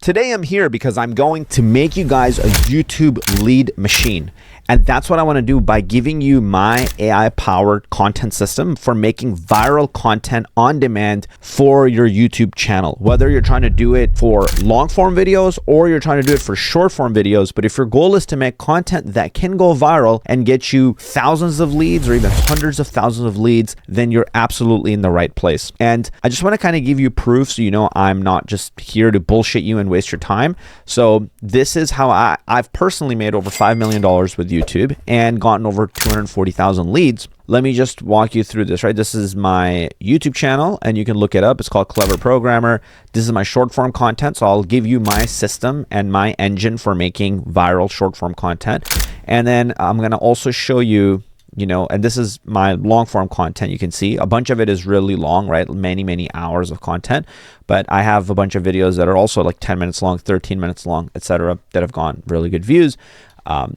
Today I'm here because I'm going to make you guys a YouTube lead machine. And that's what I want to do by giving you my AI-powered content system for making viral content on demand for your YouTube channel. Whether you're trying to do it for long-form videos or you're trying to do it for short-form videos, but if your goal is to make content that can go viral and get you thousands of leads or even hundreds of thousands of leads, then you're absolutely in the right place. And I just want to kind of give you proof so you know I'm not just here to bullshit you and waste your time. So this is how I've personally made over $5 million with YouTube and gotten over 240,000 leads. Let me just walk you through this, right? This is my YouTube channel and you can look it up. It's called Clever Programmer. This is my short form content. So I'll give you my system and my engine for making viral short form content. And then I'm going to also show you, and this is my long form content. You can see a bunch of it is really long, right? Many hours of content, but I have a bunch of videos that are also like 10 minutes long, 13 minutes long, etc., that have gotten really good views.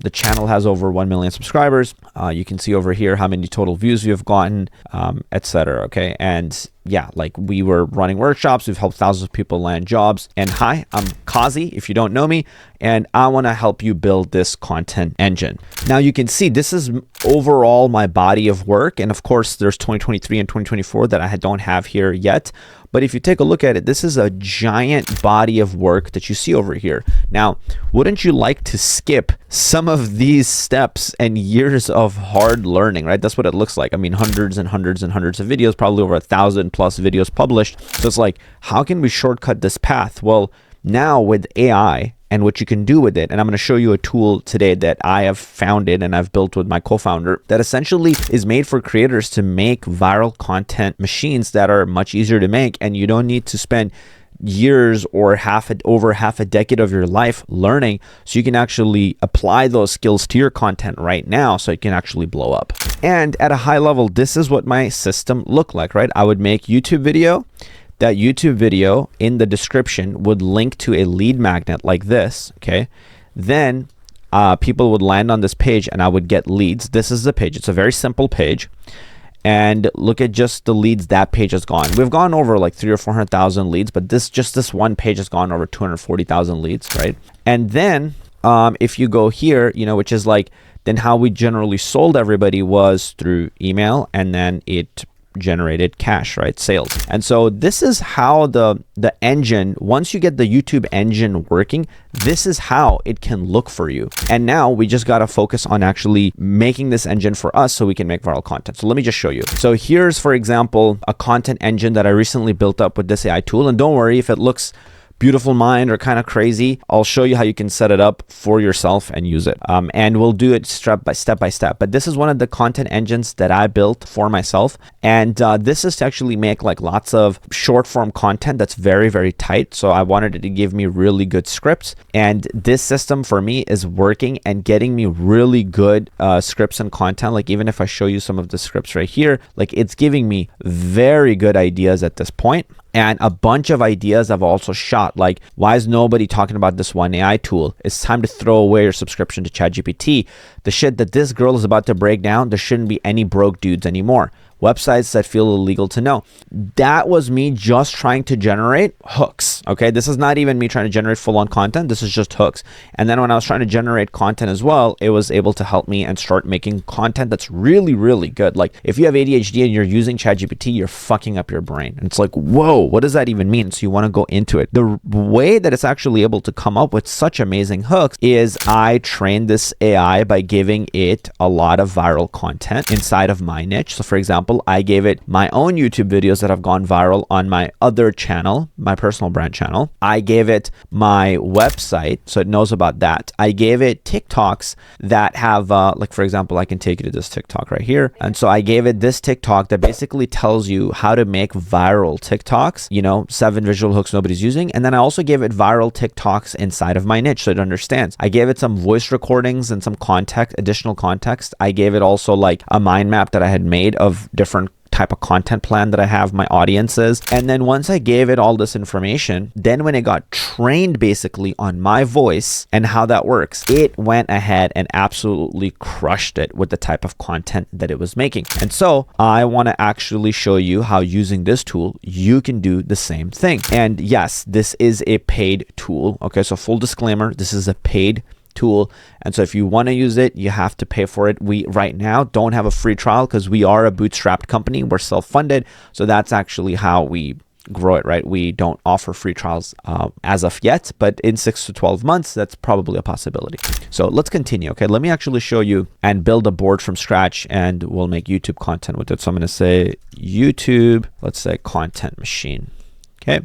The channel has over 1 million subscribers. You can see over here how many total views we have gotten, etc. Okay. And yeah, like we were running workshops. We've helped thousands of people land jobs. And hi, I'm Kazi, if you don't know me, and I want to help you build this content engine. Now you can see this is overall my body of work. And of course, there's 2023 and 2024 that I don't have here yet. But if you take a look at it, this is a giant body of work that you see over here. Now, wouldn't you like to skip some of these steps and years of hard learning, right? That's what it looks like. I mean, hundreds and hundreds and hundreds of videos, probably over 1,000 plus videos published. So it's like, how can we shortcut this path? Well, now with AI and what you can do with it, and I'm going to show you a tool today that I have founded and I've built with my co-founder that essentially is made for creators to make viral content machines that are much easier to make, and you don't need to spend years or over half a decade of your life learning, so you can actually apply those skills to your content right now so it can actually blow up. And at a high level, this is what my system looked like, right? I would make YouTube video. That YouTube video in the description would link to a lead magnet like this, okay? Then people would land on this page and I would get leads. This is the page. It's a very simple page. And look at just the leads that page has gone. We've gone over like 300,000 or 400,000 leads, but this one page has gone over 240,000 leads, right? And then if you go here, which is like, then how we generally sold everybody was through email, and then it generated cash, right? Sales. And so this is how the engine, once you get the YouTube engine working, this is how it can look for you. And now we just got to focus on actually making this engine for us so we can make viral content. So let me just show you. So here's, for example, a content engine that I recently built up with this AI tool. And don't worry if it looks beautiful mind or kind of crazy. I'll show you how you can set it up for yourself and use it. And we'll do it step by step. But this is one of the content engines that I built for myself. And this is to actually make like lots of short form content that's very, very tight. So I wanted it to give me really good scripts. And this system for me is working and getting me really good scripts and content. Like even if I show you some of the scripts right here, like it's giving me very good ideas at this point. And a bunch of ideas I've also shot, like why is nobody talking about this one AI tool? It's time to throw away your subscription to ChatGPT. The shit that this girl is about to break down, there shouldn't be any broke dudes anymore. Websites that feel illegal to know. That was me just trying to generate hooks. Okay, this is not even me trying to generate full-on content. This is just hooks. And then when I was trying to generate content as well, it was able to help me and start making content that's really, really good. Like if you have ADHD and you're using ChatGPT, you're fucking up your brain. And it's like, whoa, what does that even mean? So you want to go into it. The way that it's actually able to come up with such amazing hooks is I trained this AI by giving it a lot of viral content inside of my niche. So for example, I gave it my own YouTube videos that have gone viral on my other channel, my personal brand channel. I gave it my website, so it knows about that. I gave it TikToks that have, like for example, I can take you to this TikTok right here. And so I gave it this TikTok that basically tells you how to make viral TikToks, 7 visual hooks nobody's using. And then I also gave it viral TikToks inside of my niche so it understands. I gave it some voice recordings and some additional context. I gave it also like a mind map that I had made of different type of content plan that I have, my audiences. And then once I gave it all this information, then when it got trained basically on my voice and how that works, it went ahead and absolutely crushed it with the type of content that it was making. And so I want to actually show you how using this tool, you can do the same thing. And yes, this is a paid tool. Okay, so full disclaimer, this is a paid tool. And so if you want to use it, you have to pay for it. We right now don't have a free trial because we are a bootstrapped company. We're self-funded. So that's actually how we grow it, right? We don't offer free trials as of yet, but in 6 to 12 months, that's probably a possibility. So let's continue. Okay, let me actually show you and build a board from scratch, and we'll make YouTube content with it. So I'm going to say YouTube, let's say content machine. Okay,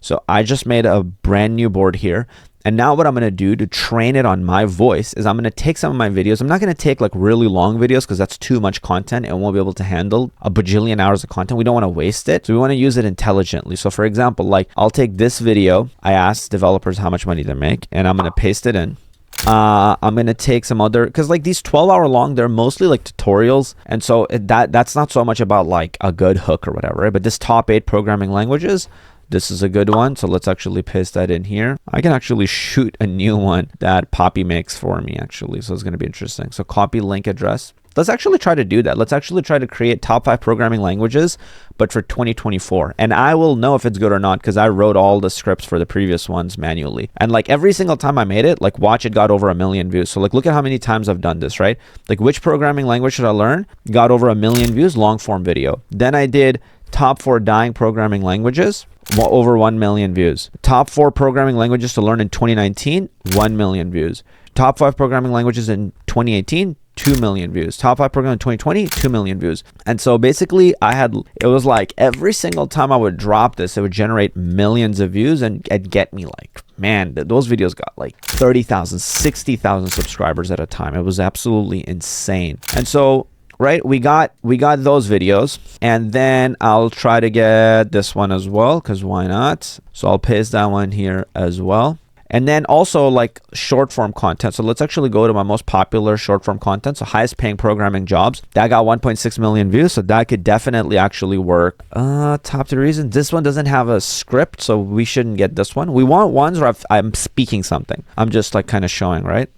so I just made a brand new board here. And now what I'm going to do to train it on my voice is I'm going to take some of my videos. I'm not going to take like really long videos because that's too much content and won't be able to handle a bajillion hours of content. We don't want to waste it. So we want to use it intelligently. So for example, like I'll take this video. I asked developers how much money they make, and I'm going to paste it in. I'm going to take some other, because like these 12-hour long, they're mostly like tutorials. And so that's not so much about like a good hook or whatever, right? But this top 8 programming languages, this is a good one. So let's actually paste that in here. I can actually shoot a new one that Poppy makes for me actually. So it's going to be interesting. So copy link address. Let's actually try to do that. Let's actually try to create top 5 programming languages, but for 2024. And I will know if it's good or not because I wrote all the scripts for the previous ones manually. And like every single time I made it, like watch, it got over 1 million views. So like look at how many times I've done this, right? Like which programming language should I learn? Got over 1 million views, long form video. Then I did top 4 dying programming languages, over 1 million views. Top 4 programming languages to learn in 2019, 1 million views. Top 5 programming languages in 2018, 2 million views. Top 5 program in 2020, 2 million views. And so basically it was like every single time I would drop this, it would generate millions of views and get me like, man, those videos got like 30,000, 60,000 subscribers at a time. It was absolutely insane. And so right, we got those videos, and then I'll try to get this one as well, because why not? So I'll paste that one here as well. And then also like short form content. So let's actually go to my most popular short form content. So highest paying programming jobs. That got 1.6 million views. So that could definitely actually work. Top 3 reasons. This one doesn't have a script, so we shouldn't get this one. We want ones where I'm speaking something. I'm just like kind of showing, right?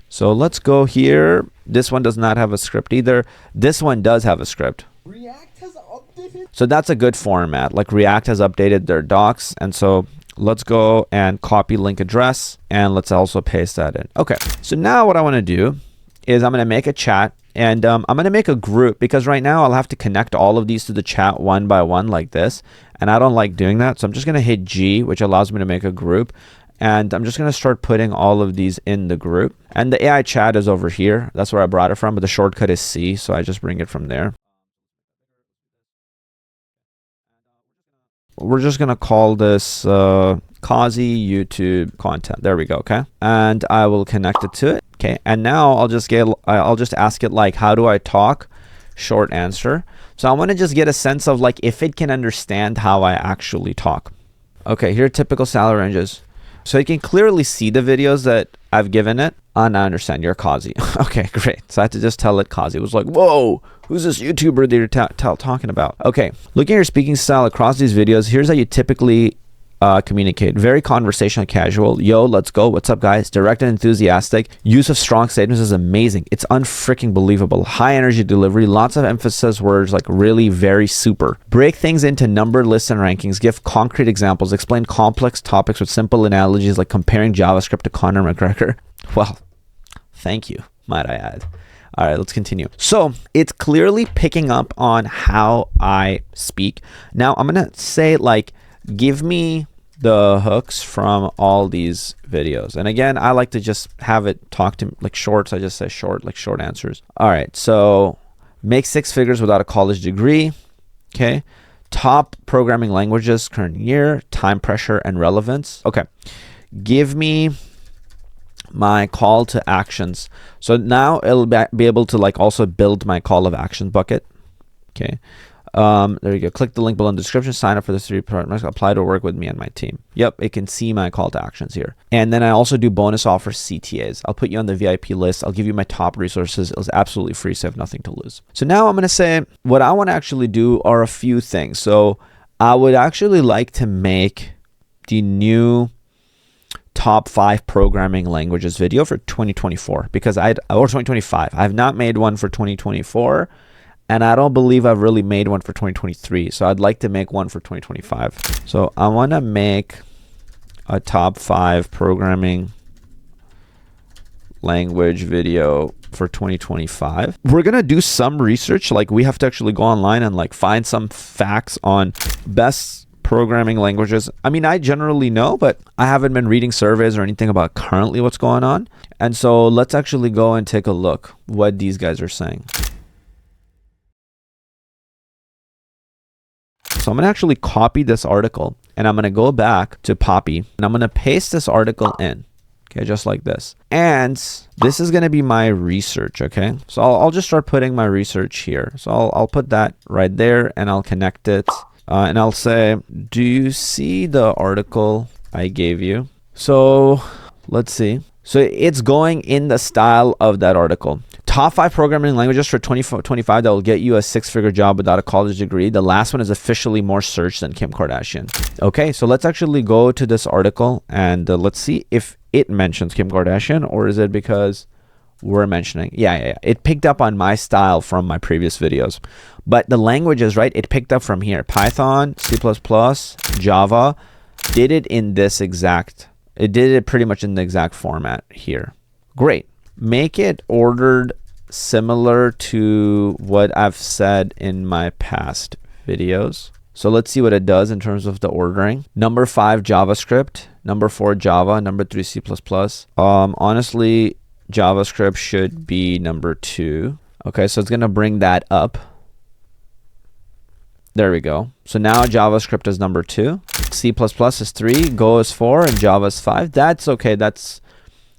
So let's go here. This one does not have a script either. This one does have a script. React has updated. So that's a good format. Like React has updated their docs. And so let's go and copy link address, and let's also paste that in. Okay. So now what I want to do is I'm going to make a chat, and I'm going to make a group, because right now I'll have to connect all of these to the chat one by one like this. And I don't like doing that. So I'm just going to hit G, which allows me to make a group. And I'm just going to start putting all of these in the group. And the AI chat is over here. That's where I brought it from, but the shortcut is C. So I just bring it from there. We're just going to call this Kazi YouTube content. There we go. Okay. And I will connect it to it. Okay. And now I'll just ask it like, how do I talk? Short answer. So I want to just get a sense of like if it can understand how I actually talk. Okay. Here are typical salary ranges. So you can clearly see the videos that I've given it. And I understand you're Kazi. Okay, great. So I had to just tell it Kazi. It was like, whoa, who's this YouTuber that you're talking about? Okay, looking at your speaking style across these videos, here's how you typically communicate. Very conversational, casual. Yo, let's go. What's up, guys? Direct and enthusiastic. Use of strong statements is amazing. It's unfreaking believable. High energy delivery. Lots of emphasis words like really, very super. Break things into numbered lists and rankings. Give concrete examples. Explain complex topics with simple analogies like comparing JavaScript to Conor McGregor. Well, thank you, might I add. All right, let's continue. So it's clearly picking up on how I speak. Now I'm going to say like, give me the hooks from all these videos. And again, I like to just have it talk to like short. So I just say short, like short answers. All right. So make 6 figures without a college degree. Okay. Top programming languages, current year, time pressure and relevance. Okay. Give me my call to actions. So now it'll be able to like also build my call of action bucket. Okay. There you go. Click the link below in the description. Sign up for this 3 partners. Apply to work with me and my team. Yep, it can see my call to actions here. And then I also do bonus offer CTAs. I'll put you on the VIP list. I'll give you my top resources. It was absolutely free, so I have nothing to lose. So now I'm going to say what I want to actually do are a few things. So I would actually like to make the new top 5 programming languages video for 2024 because or 2025. I have not made one for 2024. And I don't believe I've really made one for 2023. So I'd like to make one for 2025. So I want to make a top 5 programming language video for 2025. We're going to do some research. Like we have to actually go online and like find some facts on best programming languages. I mean, I generally know, but I haven't been reading surveys or anything about currently what's going on. And so let's actually go and take a look what these guys are saying. So I'm going to actually copy this article and I'm going to go back to Poppy and I'm going to paste this article in. Okay, just like this. And this is going to be my research. Okay, so I'll just start putting my research here. So I'll put that right there and I'll connect it. And I'll say, do you see the article I gave you? So let's see. So it's going in the style of that article. Top 5 programming languages for 2025 that will get you a 6-figure job without a college degree. The last one is officially more searched than Kim Kardashian. Okay, so let's actually go to this article and let's see if it mentions Kim Kardashian or is it because we're mentioning. Yeah. It picked up on my style from my previous videos. But the languages, right? It picked up from here. Python, C++, Java did it in this exact. It did it pretty much in the exact format here. Great. Make it ordered similar to what I've said in my past videos. So let's see what it does in terms of the ordering. Number 5, JavaScript. Number 4, Java. Number 3, C++. Honestly, JavaScript should be number 2. Okay, so it's going to bring that up. There we go. So now JavaScript is number 2. C++ is 3. Go is 4. And Java is 5. That's okay. That's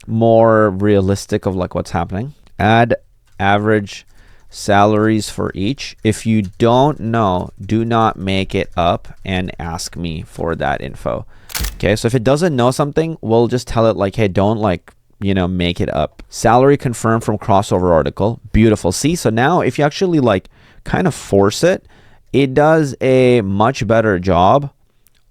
more realistic of like what's happening. Add average salaries for each. If you don't know, do not make it up and ask me for that info. Okay, so if it doesn't know something, we'll just tell it like, hey, don't like, make it up. Salary confirmed from crossover article. Beautiful. See, so now if you actually like kind of force it, it does a much better job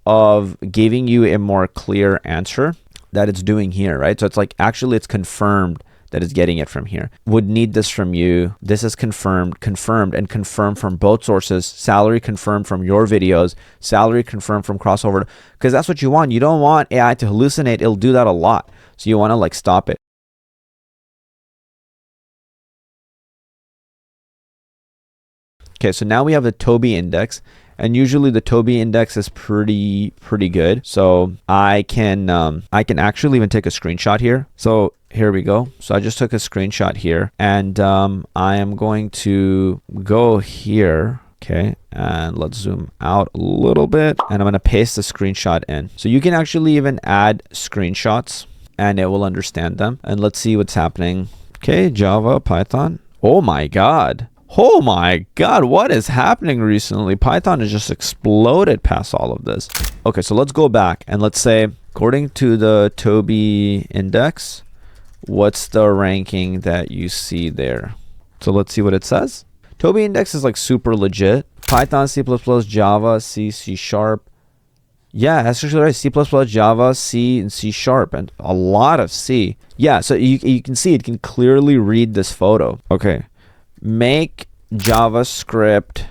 of giving you a more clear answer that it's doing here, right? So it's like actually it's confirmed that it's getting it from here. Would need this from you. This is confirmed, and confirmed from both sources. Salary confirmed from your videos. Salary confirmed from crossover. Because that's what you want. You don't want AI to hallucinate. It'll do that a lot. So you want to like stop it. Okay, so now we have the Toby index. And usually the Toby index is pretty good. So I can actually even take a screenshot here. So here we go. So I just took a screenshot here and I am going to go here. Okay, and let's zoom out a little bit and I'm going to paste the screenshot in. So you can actually even add screenshots and it will understand them. And let's see what's happening. Okay, Java, Python. Oh my God. Oh my God, what is happening recently? Python has just exploded past all of this. Okay, so let's go back and let's say, according to the Toby index, what's the ranking that you see there? So let's see what it says. Toby index is like super legit. Python, C++, Java, C, C Sharp. Yeah, that's actually right. C++, Java, C, and C Sharp, and a lot of C. Yeah, so you can see it can clearly read this photo. Okay. Make JavaScript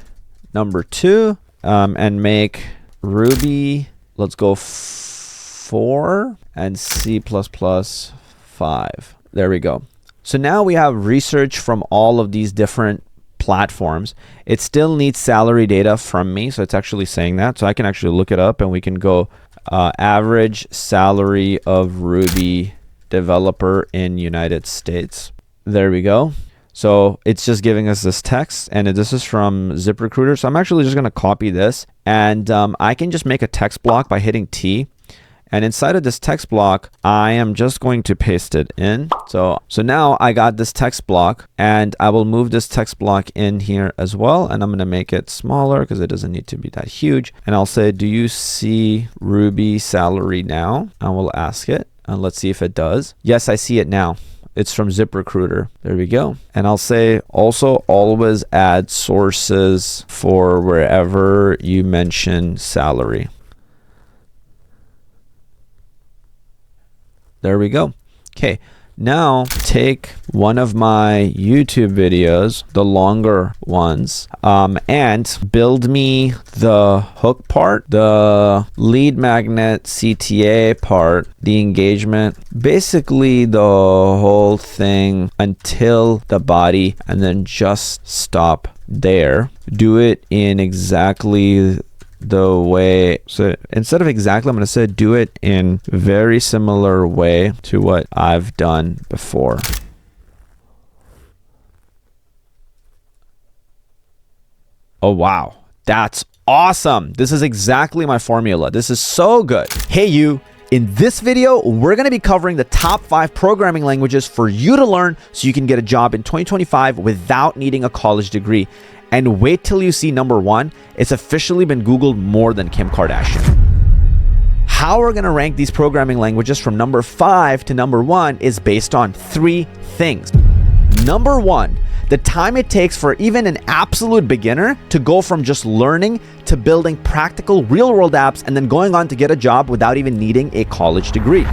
number 2 and make Ruby, let's go 4 and C++ 5. There we go. So now we have research from all of these different platforms. It still needs salary data from me. So it's actually saying that. So I can actually look it up and we can go average salary of Ruby developer in United States. There we go. So it's just giving us this text and this is from ZipRecruiter. So I'm actually just going to copy this and I can just make a text block by hitting T And inside of this text block, I am just going to paste it in. So now I got this text block, and I will move this text block in here as well. And I'm going to make it smaller because it doesn't need to be that huge. And I'll say, do you see Ruby salary now? I will ask it, and let's see if it does. Yes, I see it now. It's from ZipRecruiter. There we go. And I'll say also always add sources for wherever you mention salary. There we go. Okay, now take one of my YouTube videos, the longer ones, and build me the hook part, the lead magnet CTA part, the engagement, basically the whole thing until the body, and then just stop there. Do it in exactly the way, so instead of exactly, I'm going to say do it in very similar way to what I've done before. Oh wow, that's awesome. This is exactly my formula. This is so good. Hey you, in this video we're going to be covering the top 5 programming languages for you to learn so you can get a job in 2025 without needing a college degree. And wait till you see number 1. It's officially been Googled more than Kim Kardashian. How we're going to rank these programming languages from number 5 to number 1 is based on 3 things. Number 1, the time it takes for even an absolute beginner to go from just learning to building practical real-world apps and then going on to get a job without even needing a college degree.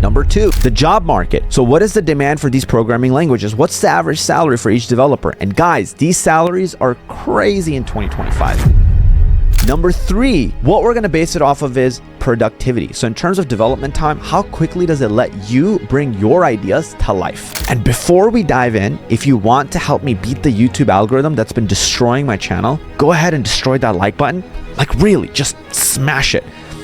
Number 2, the job market. So what is the demand for these programming languages? What's the average salary for each developer? And guys, these salaries are crazy in 2025. Number 3, what we're going to base it off of is productivity. So in terms of development time, how quickly does it let you bring your ideas to life? And before we dive in, if you want to help me beat the YouTube algorithm that's been destroying my channel, go ahead and destroy that like button. Like really, just smash it.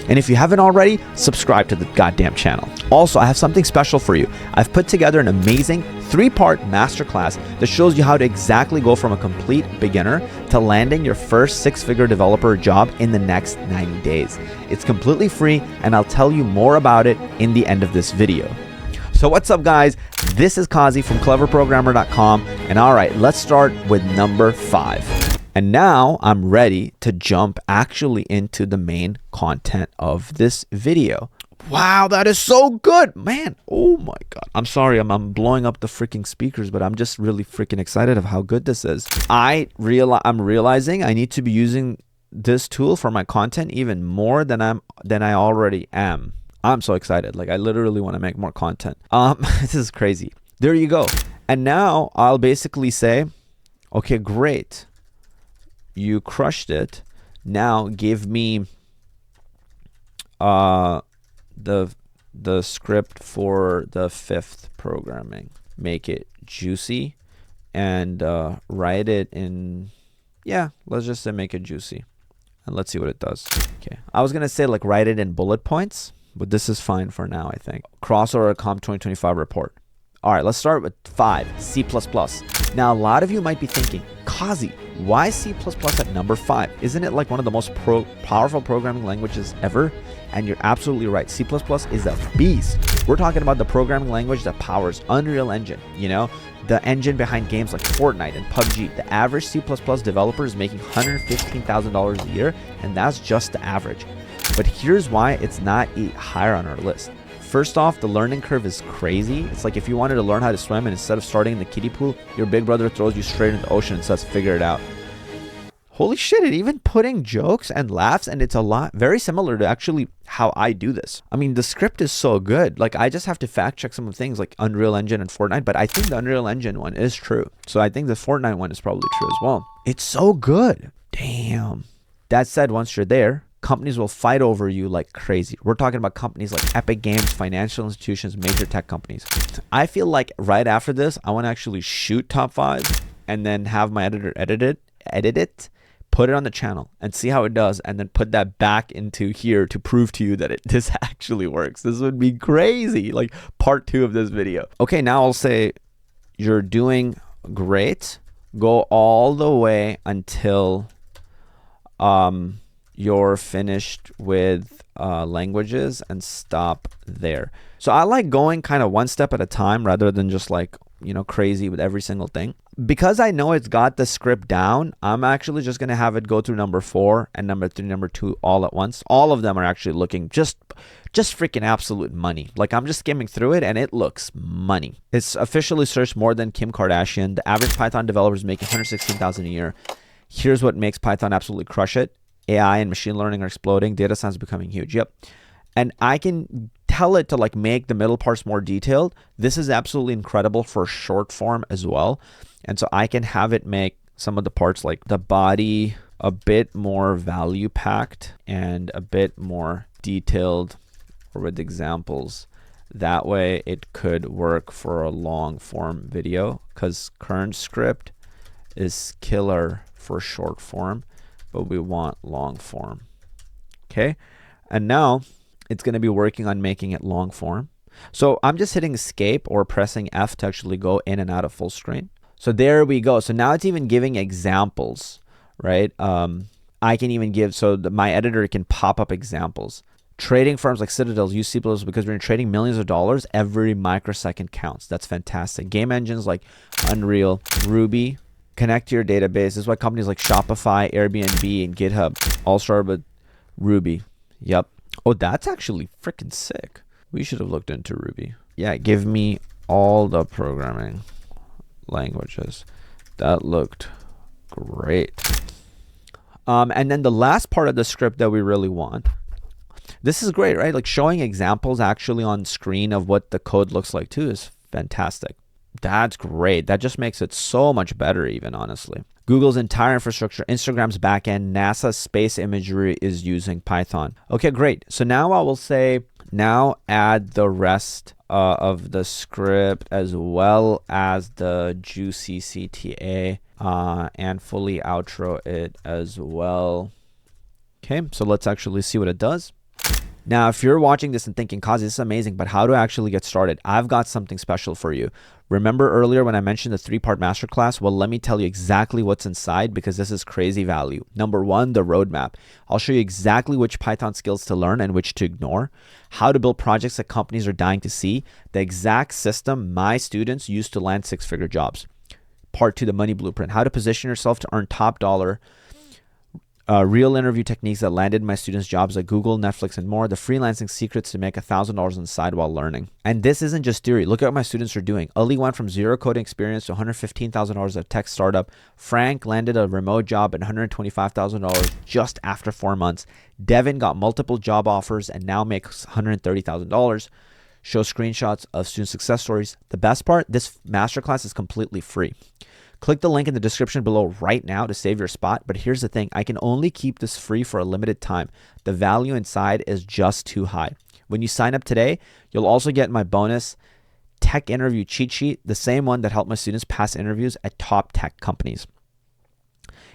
And if you haven't already, subscribe to the goddamn channel. Also, I have something special for you. I've put together an amazing 3-part masterclass that shows you how to exactly go from a complete beginner to landing your first 6-figure developer job in the next 90 days. It's completely free, and I'll tell you more about it in the end of this video. So what's up, guys? This is Kazi from cleverprogrammer.com, and all right, let's start with number 5. And now I'm ready to jump actually into the main content of this video. Wow, that is so good, man. Oh my God. I'm sorry, I'm blowing up the freaking speakers, but I'm just really freaking excited of how good this is. I'm realizing I need to be using this tool for my content even more than I already am. I'm so excited. Like I literally want to make more content. This is crazy. There you go. And now I'll basically say, okay, great. You crushed it. Now give me the script for the 5th programming. Make it juicy and write it in, yeah, let's just say make it juicy. And let's see what it does. Okay, I was gonna say like write it in bullet points, but this is fine for now, I think. Crossover Comp 2025 report. All right, let's start with 5, C++. Now, a lot of you might be thinking, Kazi, why C++ at number 5? Isn't it like one of the most powerful programming languages ever? And you're absolutely right. C++ is a beast. We're talking about the programming language that powers Unreal Engine, you know, the engine behind games like Fortnite and PUBG. The average C++ developer is making $115,000 a year, and that's just the average. But here's why it's not higher on our list. First off, the learning curve is crazy. It's like if you wanted to learn how to swim and instead of starting in the kiddie pool, your big brother throws you straight into the ocean and says, figure it out. Holy shit, it even putting jokes and laughs, and it's a lot very similar to actually how I do this. I mean, the script is so good. Like I just have to fact check some of the things like Unreal Engine and Fortnite, but I think the Unreal Engine one is true. So I think the Fortnite one is probably true as well. It's so good. Damn. That said, once you're there, companies will fight over you like crazy. We're talking about companies like Epic Games, financial institutions, major tech companies. I feel like right after this, I want to actually shoot top 5 and then have my editor edit it, put it on the channel and see how it does, and then put that back into here to prove to you that this actually works. This would be crazy, like part 2 of this video. Okay, now I'll say you're doing great. Go all the way until you're finished with languages and stop there. So I like going kind of one step at a time rather than just like, you know, crazy with every single thing. Because I know it's got the script down, I'm actually just going to have it go through number 4 and number 3, number 2 all at once. All of them are actually looking just freaking absolute money. Like I'm just skimming through it and it looks money. It's officially searched more than Kim Kardashian. The average Python developer is making $116,000 a year. Here's what makes Python absolutely crush it. AI and machine learning are exploding. Data science is becoming huge. Yep. And I can tell it to like make the middle parts more detailed. This is absolutely incredible for short form as well. And so I can have it make some of the parts like the body a bit more value packed and a bit more detailed or with examples. That way it could work for a long form video because current script is killer for short form, but we want long form. Okay. And now it's going to be working on making it long form. So I'm just hitting escape or pressing F to actually go in and out of full screen. So there we go. So now it's even giving examples, right? I can even give, so my editor can pop up examples. Trading firms like Citadel use C++ because when you're trading millions of dollars, every microsecond counts. That's fantastic. Game engines like Unreal, Ruby, connect to your database. This is why companies like Shopify, Airbnb, and GitHub all start with Ruby. Yep. Oh, that's actually freaking sick. We should have looked into Ruby. Yeah, give me all the programming languages. That looked great. And then the last part of the script that we really want. This is great, right? Like showing examples actually on screen of what the code looks like too is fantastic. That's great. That just makes it so much better even, honestly. Google's entire infrastructure, Instagram's backend, NASA's space imagery is using Python. Okay, great. So now I will say, now add the rest of the script as well as the juicy CTA and fully outro it as well. Okay, so let's actually see what it does. Now, if you're watching this and thinking, Kazi, this is amazing, but how do I actually get started? I've got something special for you. Remember earlier when I mentioned the 3-part masterclass? Well, let me tell you exactly what's inside because this is crazy value. Number 1, the roadmap. I'll show you exactly which Python skills to learn and which to ignore, how to build projects that companies are dying to see, the exact system my students use to land 6-figure jobs. Part 2, the money blueprint, how to position yourself to earn top dollar, real interview techniques that landed my students jobs at Google, Netflix, and more. The freelancing secrets to make $1,000 on the side while learning. And this isn't just theory. Look at what my students are doing. Ali went from zero coding experience to $115,000 at a tech startup. Frank landed a remote job at $125,000 just after 4 months. Devin got multiple job offers and now makes $130,000. Show screenshots of student success stories. The best part, this masterclass is completely free. Click the link in the description below right now to save your spot. But here's the thing. I can only keep this free for a limited time. The value inside is just too high. When you sign up today, you'll also get my bonus tech interview cheat sheet, the same one that helped my students pass interviews at top tech companies.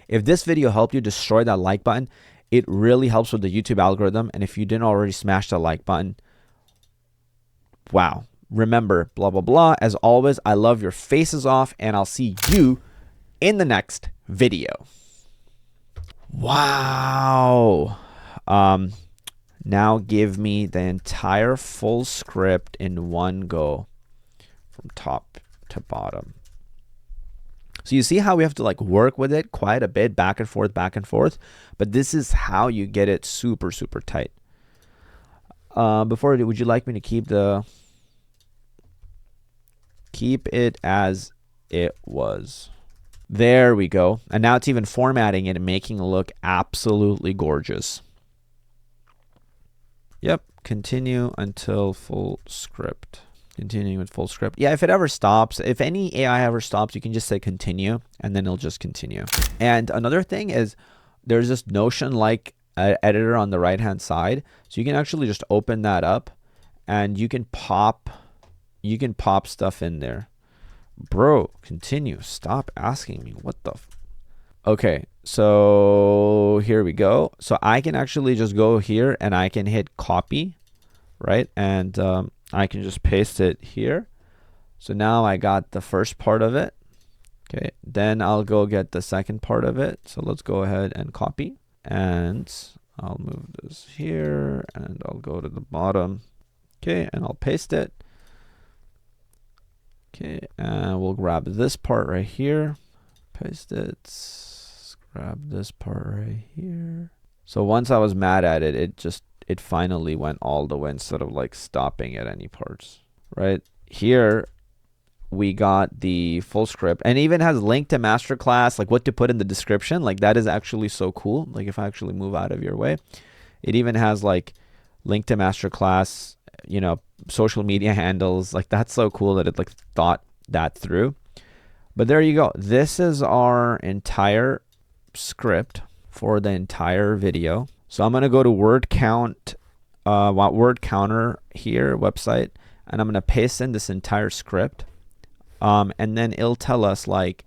If this video helped you, destroy that like button. It really helps with the YouTube algorithm. And if you didn't already smash the like button, wow. Remember, blah, blah, blah. As always, I love your faces off, and I'll see you in the next video. Wow. Now give me the entire full script in one go from top to bottom. So you see how we have to like work with it quite a bit, back and forth, but this is how you get it super, super tight. Before, would you like me to keep it as it was? There we go. And now it's even formatting it and making it look absolutely gorgeous. Yep. Continue until full script. Continuing with full script. Yeah, if it ever stops, if any AI ever stops, you can just say continue and then it'll just continue. And another thing is there's this Notion like editor on the right hand side. So you can actually just open that up and you can pop stuff in there. Bro, continue. Stop asking me. What the okay, so here we go. So I can actually just go here and I can hit copy, right? And I can just paste it here. So now I got the first part of it. Okay, then I'll go get the second part of it. So let's go ahead and copy. And I'll move this here and I'll go to the bottom. Okay, and I'll paste it. Okay, and we'll grab this part right here. Paste it. Grab this part right here. So once I was mad at it, it finally went all the way instead of like stopping at any parts. Right here, we got the full script, and it even has link to masterclass, like what to put in the description. Like that is actually so cool. Like if I actually move out of your way, it even has like link to masterclass, you know, social media handles. Like that's so cool that it like thought that through. But there you go. This is our entire script for the entire video. So I'm gonna go to word counter here website, and I'm gonna paste in this entire script. And then it'll tell us like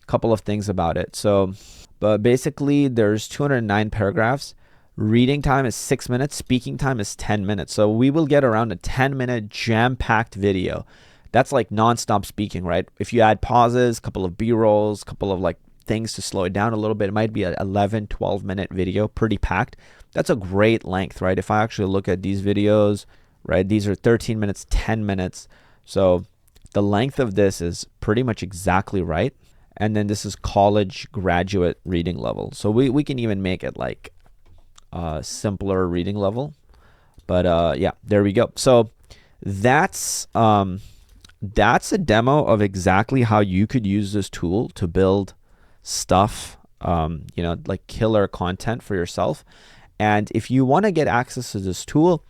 a couple of things about it. So, but basically there's 209 paragraphs. Reading time is 6 minutes. Speaking time is 10 minutes. So we will get around a 10-minute jam-packed video. That's like non-stop speaking, right? If you add pauses, a couple of B-rolls, a couple of like things to slow it down a little bit, it might be an 11, 12-minute video, pretty packed. That's a great length, right? If I actually look at these videos, right, these are 13 minutes, 10 minutes. So the length of this is pretty much exactly right. And then this is college graduate reading level. So we can even make it like a simpler reading level. But yeah, there we go. So that's a demo of exactly how you could use this tool to build stuff, you know, like killer content for yourself. And if you want to get access to this tool,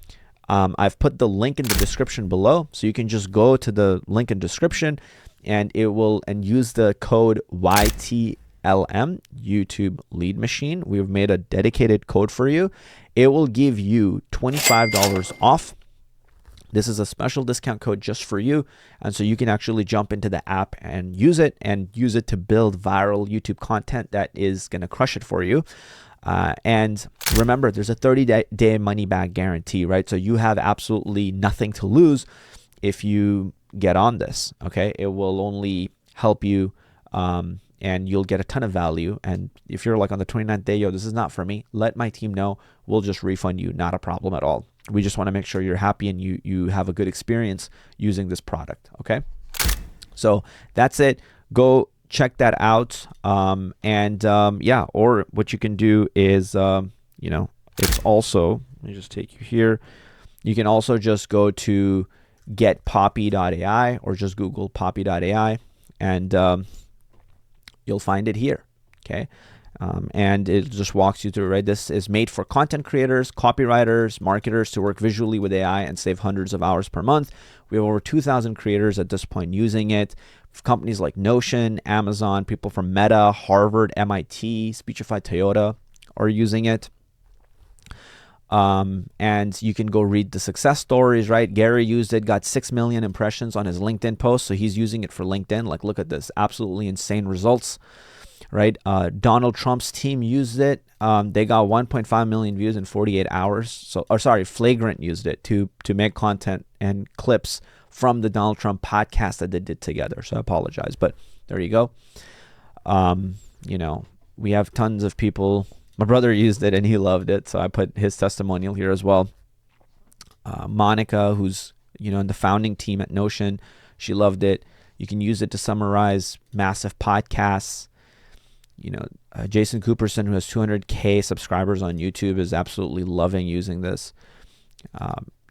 I've put the link in the description below, so you can just go to the link in description and use the code YTLM, YouTube Lead Machine. We've made a dedicated code for you. It will give you $25 off. This is a special discount code just for you. And so you can actually jump into the app and use it to build viral YouTube content that is going to crush it for you. And remember, there's a 30-day money-back guarantee, right? So you have absolutely nothing to lose if you get on this, okay? It will only help you, and you'll get a ton of value. And if you're like on the 29th day, yo, this is not for me, let my team know. We'll just refund you, not a problem at all. We just want to make sure you're happy and you have a good experience using this product, okay? So that's it. Go check that out. Yeah, or what you can do is, you know, it's also, let me just take you here. You can also just go to getpoppy.ai or just Google poppy.ai, and you'll find it here, okay? And it just walks you through, right? This is made for content creators, copywriters, marketers to work visually with AI and save hundreds of hours per month. We have over 2,000 creators at this point using it. Companies like Notion, Amazon, people from Meta, Harvard, MIT, Speechify, Toyota are using it. And you can go read the success stories, right? Gary used it, got 6 million impressions on his LinkedIn post. So he's using it for LinkedIn. Like, look at this, absolutely insane results, right? Donald Trump's team used it. They got 1.5 million views in 48 hours. So, or sorry, Flagrant used it to make content and clips from the Donald Trump podcast that they did together. So I apologize, but there you go. You know, we have tons of people. My brother used it and he loved it, so I put his testimonial here as well. Monica, who's, you know, in the founding team at Notion, she loved it. You can use it to summarize massive podcasts. You know, Jason Cooperson, who has 200K subscribers on YouTube, is absolutely loving using this.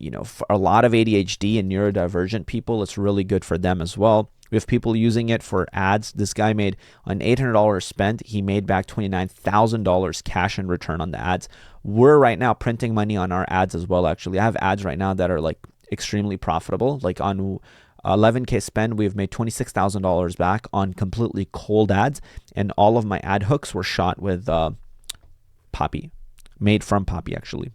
You know, for a lot of ADHD and neurodivergent people, it's really good for them as well. We have people using it for ads. This guy made an $800 spent. He made back $29,000 cash in return on the ads. We're right now printing money on our ads as well, actually. I have ads right now that are like extremely profitable. Like on 11K spend, we've made $26,000 back on completely cold ads. And all of my ad hooks were shot with Poppy, made from Poppy, actually.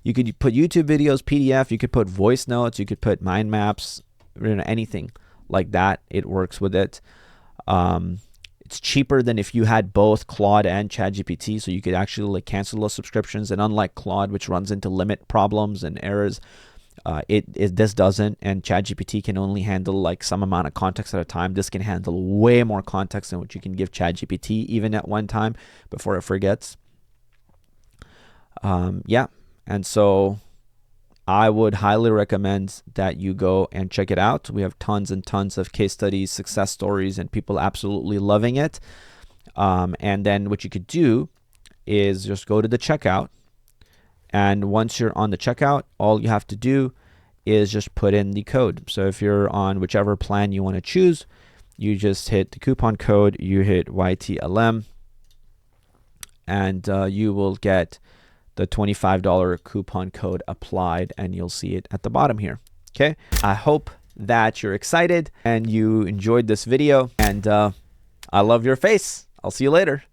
You could put YouTube videos, PDF, you could put voice notes, you could put mind maps, you know, anything like that. It works with it. It's cheaper than if you had both Claude and ChatGPT, so you could actually like cancel those subscriptions. And unlike Claude, which runs into limit problems and errors, this doesn't. And ChatGPT can only handle like some amount of context at a time. This can handle way more context than what you can give ChatGPT even at one time before it forgets. Yeah. And so I would highly recommend that you go and check it out. We have tons and tons of case studies, success stories, and people absolutely loving it. And then what you could do is just go to the checkout. And once you're on the checkout, all you have to do is just put in the code. So if you're on whichever plan you want to choose, you just hit the coupon code, you hit YTLM, and you will get the $25 coupon code applied, and you'll see it at the bottom here. Okay, I hope that you're excited and you enjoyed this video, and I love your face. I'll see you later.